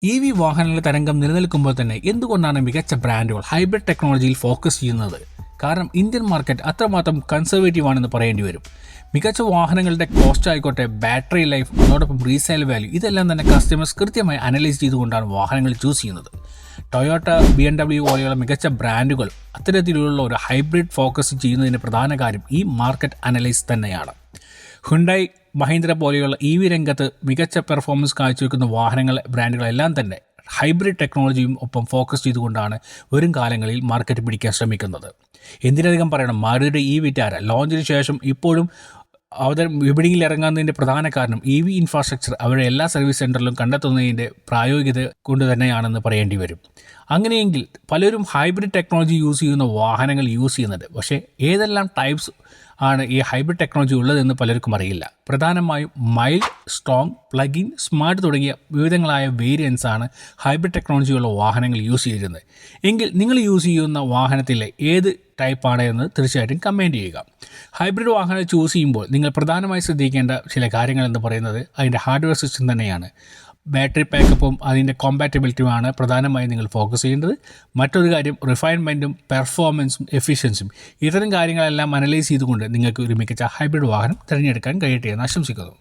EV വാഹനങ്ങളുടെ തരംഗം നിലനിൽക്കുമ്പോൾ തന്നെ എന്തുകൊണ്ടാണ് മികച്ച ബ്രാൻഡുകൾ ഹൈബ്രിഡ് ടെക്നോളജിയിൽ ഫോക്കസ് ചെയ്യുന്നത്? കാരണം ഇന്ത്യൻ മാർക്കറ്റ് അത്രമാത്രം കൺസർവേറ്റീവ് ആണെന്ന് പറയേണ്ടി വരും. മികച്ച വാഹനങ്ങളുടെ കോസ്റ്റ് ആയിക്കോട്ടെ, ബാറ്ററി ലൈഫ്, അതോടൊപ്പം റീസെയിൽ വാല്യൂ, ഇതെല്ലാം തന്നെ കസ്റ്റമേഴ്സ് കൃത്യമായി അനലൈസ് ചെയ്തുകൊണ്ടാണ് വാഹനങ്ങൾ ചൂസ് ചെയ്യുന്നത്. ടൊയോട്ട, BMW പോലെയുള്ള മികച്ച ബ്രാൻഡുകൾ അത്തരത്തിലുള്ള ഒരു ഹൈബ്രിഡ് ഫോക്കസ് ചെയ്യുന്നതിന് പ്രധാന കാര്യം ഈ മാർക്കറ്റ് അനലൈസ് തന്നെയാണ്. ഹുണ്ടായി, മഹീന്ദ്ര പോലെയുള്ള EV രംഗത്ത് മികച്ച പെർഫോമൻസ് കാഴ്ചവെക്കുന്ന ബ്രാൻഡുകളെല്ലാം തന്നെ ഹൈബ്രിഡ് ടെക്നോളജിയും ഒപ്പം ഫോക്കസ് ചെയ്തുകൊണ്ടാണ് വരും കാലങ്ങളിൽ മാർക്കറ്റ് പിടിക്കാൻ ശ്രമിക്കുന്നത്. എന്തിനധികം പറയണം, മാരുതിയുടെ വിറ്റാര ലോഞ്ചിന് ശേഷം ഇപ്പോഴും വിപണിയിൽ ഇറങ്ങുന്നതിൻ്റെ പ്രധാന കാരണം EV ഇൻഫ്രാസ്ട്രക്ചർ അവരുടെ എല്ലാ സർവീസ് സെൻ്ററിലും കണ്ടെത്തുന്നതിൻ്റെ പ്രായോഗികത കൊണ്ട് തന്നെയാണെന്ന് പറയേണ്ടി വരും. അങ്ങനെയെങ്കിൽ പലരും ഹൈബ്രിഡ് ടെക്നോളജി യൂസ് ചെയ്യുന്ന വാഹനങ്ങൾ യൂസ് ചെയ്യുന്നുണ്ട്. പക്ഷേ ഏതെല്ലാം ടൈപ്സ് ആണ് ഈ ഹൈബ്രിഡ് ടെക്നോളജി ഉള്ളതെന്ന് പലർക്കും അറിയില്ല. പ്രധാനമായും മൈൽഡ്, സ്ട്രോങ്, പ്ലഗ്-ഇൻ, സ്മാർട്ട് തുടങ്ങിയ വിവിധങ്ങളായ വേരിയൻസ് ആണ് ഹൈബ്രിഡ് ടെക്നോളജിയുള്ള വാഹനങ്ങൾ യൂസ് ചെയ്തിരുന്നത്. എങ്കിൽ നിങ്ങൾ യൂസ് ചെയ്യുന്ന വാഹനത്തിലെ ഏത് ടൈപ്പാണ് എന്ന് തീർച്ചയായിട്ടും കമൻറ്റ് ചെയ്യുക. ഹൈബ്രിഡ് വാഹനം ചൂസ് ചെയ്യുമ്പോൾ നിങ്ങൾ പ്രധാനമായി ശ്രദ്ധിക്കേണ്ട ചില കാര്യങ്ങൾ എന്ന് പറയുന്നത് അതിൻ്റെ ഹാർഡ്വെയർ സിസ്റ്റം തന്നെയാണ്. ബാറ്ററി പാക്കപ്പും അതിൻ്റെ കോമ്പാറ്റബിലിറ്റിയുമാണ് പ്രധാനമായും നിങ്ങൾ ഫോക്കസ് ചെയ്യേണ്ടത്. മറ്റൊരു കാര്യം റിഫൈൻമെൻറ്റും പെർഫോമൻസും എഫിഷ്യൻസിയും. ഇത്തരം കാര്യങ്ങളെല്ലാം അനലൈസ് ചെയ്തുകൊണ്ട് നിങ്ങൾക്ക് ഒരു മികച്ച ഹൈബ്രിഡ് വാഹനം തിരഞ്ഞെടുക്കാൻ കഴിയട്ടെ എന്ന് ആശംസിക്കുന്നു.